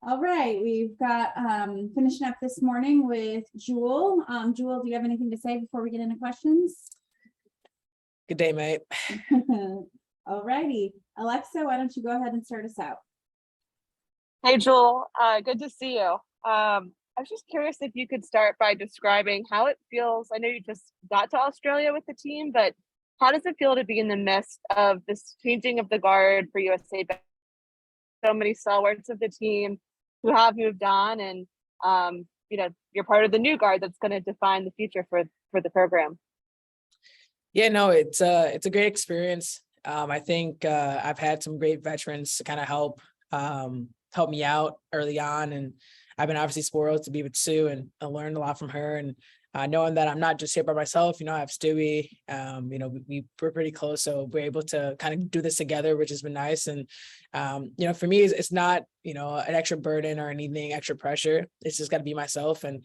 All right, we've got finishing up this morning with Jewell. Jewell, do you have anything to say before we get into questions? Good day, mate. All righty, Alexa, why don't you go ahead and start us out? Hey, Jewell, good to see you. I was just curious if you could start by describing how it feels. I know you just got to Australia with the team, but how does it feel to be in the midst of this changing of the guard for USA? So many stalwarts of the team who have moved on, and you're part of the new guard that's going to define the future for the program. Yeah, no, it's a great experience. I think I've had some great veterans to kind of help me out early on, and I've been obviously spoiled to be with Sue, and I learned a lot from her. And knowing that I'm not just here by myself, I have Stewie. We're pretty close, so we're able to kind of do this together, which has been nice. And for me, it's not an extra burden or anything extra pressure. It's just got to be myself and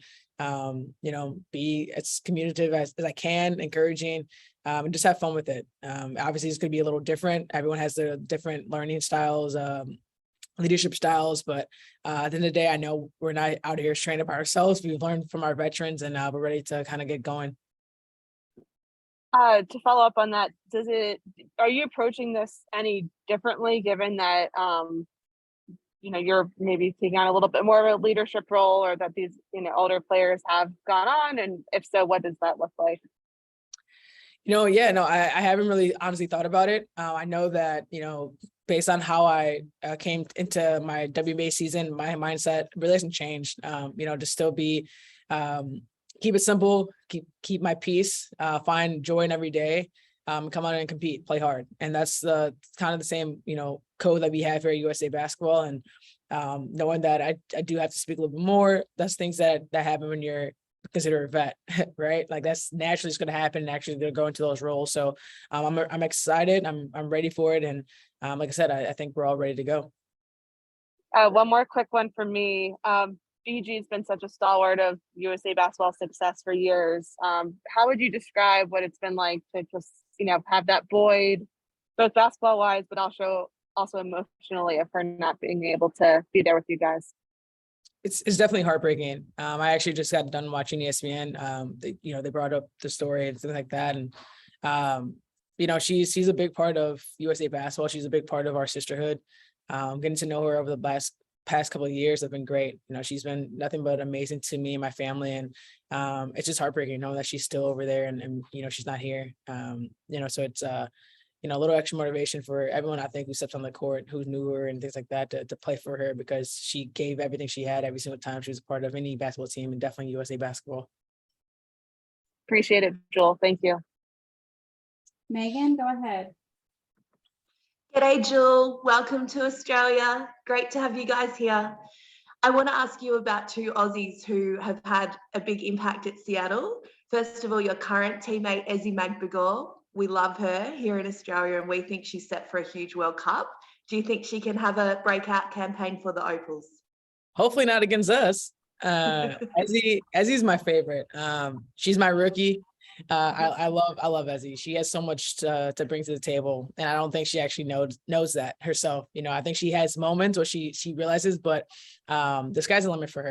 be as communicative as I can, encouraging, and just have fun with it. Obviously, it's going to be a little different. Everyone has their different learning styles, leadership styles, but at the end of the day, I know we're not out here training by ourselves. We've learned from our veterans, and we're ready to kind of get going. To follow up on that, are you approaching this any differently, given that you're maybe taking on a little bit more of a leadership role, or that these older players have gone on, and if so, what does that look like? I haven't really honestly thought about it. I know that based on how I came into my WBA season, my mindset really hasn't changed. To still be, keep it simple, keep my peace, find joy in every day, come out and compete, play hard. And that's kind of the same, code that we have here at USA Basketball. And knowing that I do have to speak a little bit more, that's things that happen when you're considered a vet, right? Like that's naturally just going to happen. And actually, they're going to those roles. So I'm excited. I'm ready for it. And like I said, I think we're all ready to go. One more quick one for me. BG's been such a stalwart of USA basketball success for years. How would you describe what it's been like to just, have that void, both basketball wise, but also emotionally, of her not being able to be there with you guys? It's definitely heartbreaking. I actually just got done watching ESPN. They brought up the story and things like that. And, she's a big part of USA basketball. She's a big part of our sisterhood. Getting to know her over the past couple of years have been great. She's been nothing but amazing to me and my family. And it's just heartbreaking knowing that she's still over there and she's not here. So it's, a little extra motivation for everyone, I think, who steps on the court, who knew her and things like that to play for her, because she gave everything she had every single time she was a part of any basketball team, and definitely USA basketball. Appreciate it, Jewell. Thank you. Megan, go ahead. G'day, Jewell. Welcome to Australia. Great to have you guys here. I want to ask you about two Aussies who have had a big impact at Seattle. First of all, your current teammate, Ezzy Magbegal. We love her here in Australia, and we think she's set for a huge World Cup. Do you think she can have a breakout campaign for the Opals? Hopefully not against us. Ezzy's my favorite. She's my rookie. I love Ezzy. She has so much to bring to the table, and I don't think she actually knows that herself. I think she has moments where she realizes, but the sky's the limit for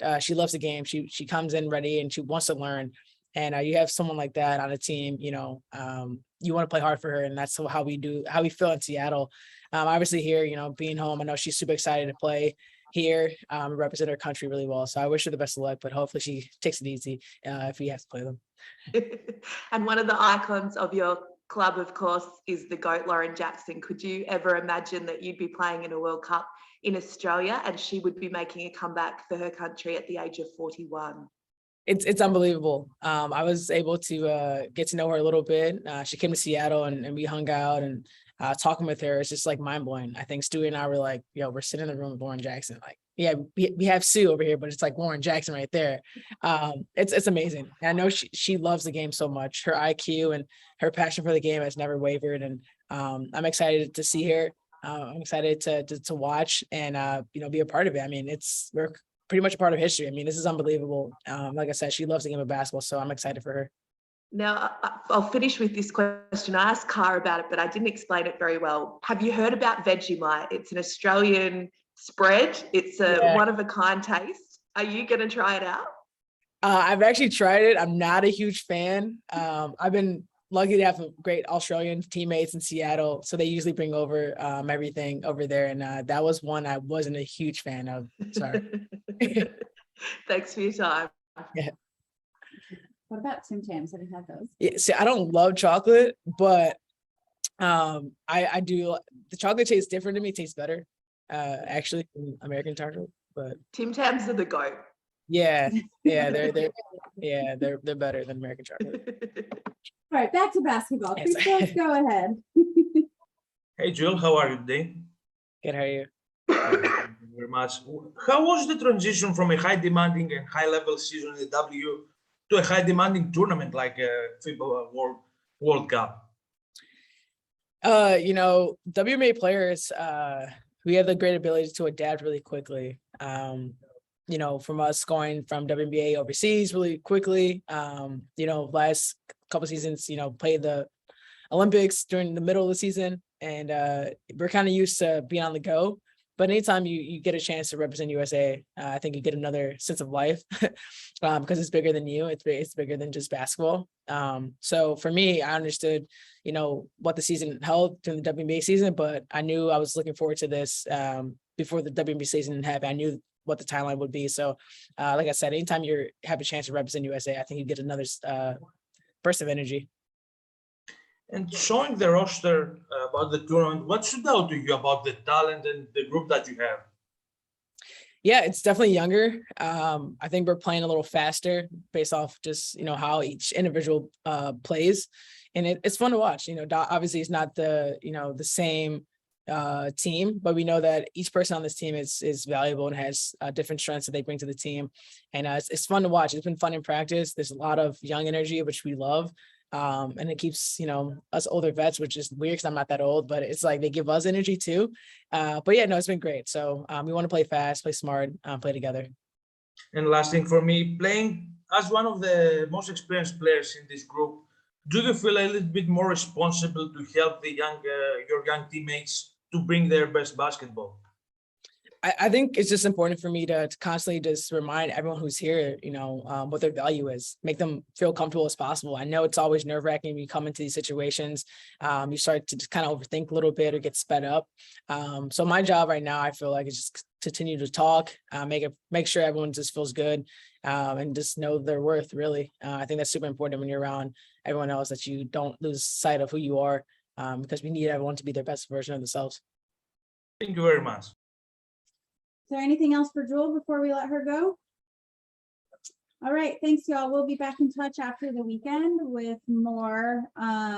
her. She loves the game. She comes in ready and she wants to learn. And you have someone like that on a team, you want to play hard for her, and that's how we feel in Seattle. Obviously here, being home, I know she's super excited to play here, represent her country really well. So I wish her the best of luck, but hopefully she takes it easy if we have to play them. And one of the icons of your club, of course, is the GOAT, Lauren Jackson. Could you ever imagine that you'd be playing in a World Cup in Australia and she would be making a comeback for her country at the age of 41? It's unbelievable. I was able to get to know her a little bit. She came to Seattle and we hung out, and talking with her, it's just like mind blowing. I think Stewie and I were like, we're sitting in the room with Lauren Jackson. Like, yeah, we have Sue over here, but it's like Lauren Jackson right there. It's amazing. And I know she loves the game so much. Her IQ and her passion for the game has never wavered. And I'm excited to see her. I'm excited to watch and be a part of it. I mean, we're pretty much a part of history. I mean, this is unbelievable. Like I said, she loves the game of basketball, so I'm excited for her. Now, I'll finish with this question. I asked Cara about it, but I didn't explain it very well. Have you heard about Vegemite? It's an Australian spread. It's a Yeah. one of a kind taste. Are you going to try it out? I've actually tried it. I'm not a huge fan. I've been lucky to have great Australian teammates in Seattle, so they usually bring over everything over there, and that was one I wasn't a huge fan of. Sorry. Thanks for your time. What about Tim Tams? Have you had those? Yeah, see, I don't love chocolate, but I do. The chocolate tastes different to me. It tastes better, actually, than American chocolate. But Tim Tams are the goat. yeah, they're better than American chocolate. All right, back to basketball. Yes. Christos, go ahead. Hey, Jewell, how are you today? Good, how are you? Thank you very much. How was the transition from a high demanding and high level season in the W to a high demanding tournament like FIBA World Cup? WNBA players, we have the great ability to adapt really quickly. From us going from WNBA overseas really quickly, last couple seasons, played the Olympics during the middle of the season, and we're kind of used to being on the go. But anytime you get a chance to represent USA, I think you get another sense of life because it's bigger than you. It's bigger than just basketball. So for me, I understood, what the season held during the WNBA season, but I knew I was looking forward to this before the WNBA season happened. I knew what the timeline would be. So like I said, anytime you have a chance to represent USA, I think you get another burst of energy. And showing the roster about the tournament, what stood out to you about the talent and the group that you have? Yeah, it's definitely younger. I think we're playing a little faster based off just, how each individual plays. And it's fun to watch. Obviously it's not the same team, but we know that each person on this team is valuable and has different strengths that they bring to the team. And it's fun to watch. It's been fun in practice. There's a lot of young energy, which we love. And it keeps, us older vets, which is weird because I'm not that old, but it's like they give us energy too. But yeah, no, it's been great. So we want to play fast, play smart, play together. And last thing for me, playing as one of the most experienced players in this group, do you feel a little bit more responsible to help your young teammates to bring their best basketball? I think it's just important for me to constantly just remind everyone who's here, what their value is, make them feel comfortable as possible. I know it's always nerve wracking when you come into these situations. You start to just kind of overthink a little bit or get sped up. So my job right now, I feel like, is just continue to talk, make sure everyone just feels good and just know their worth, really. I think that's super important when you're around everyone else, that you don't lose sight of who you are, because we need everyone to be their best version of themselves. Thank you very much. Is there anything else for Jewell before we let her go? All right, thanks y'all. We'll be back in touch after the weekend with more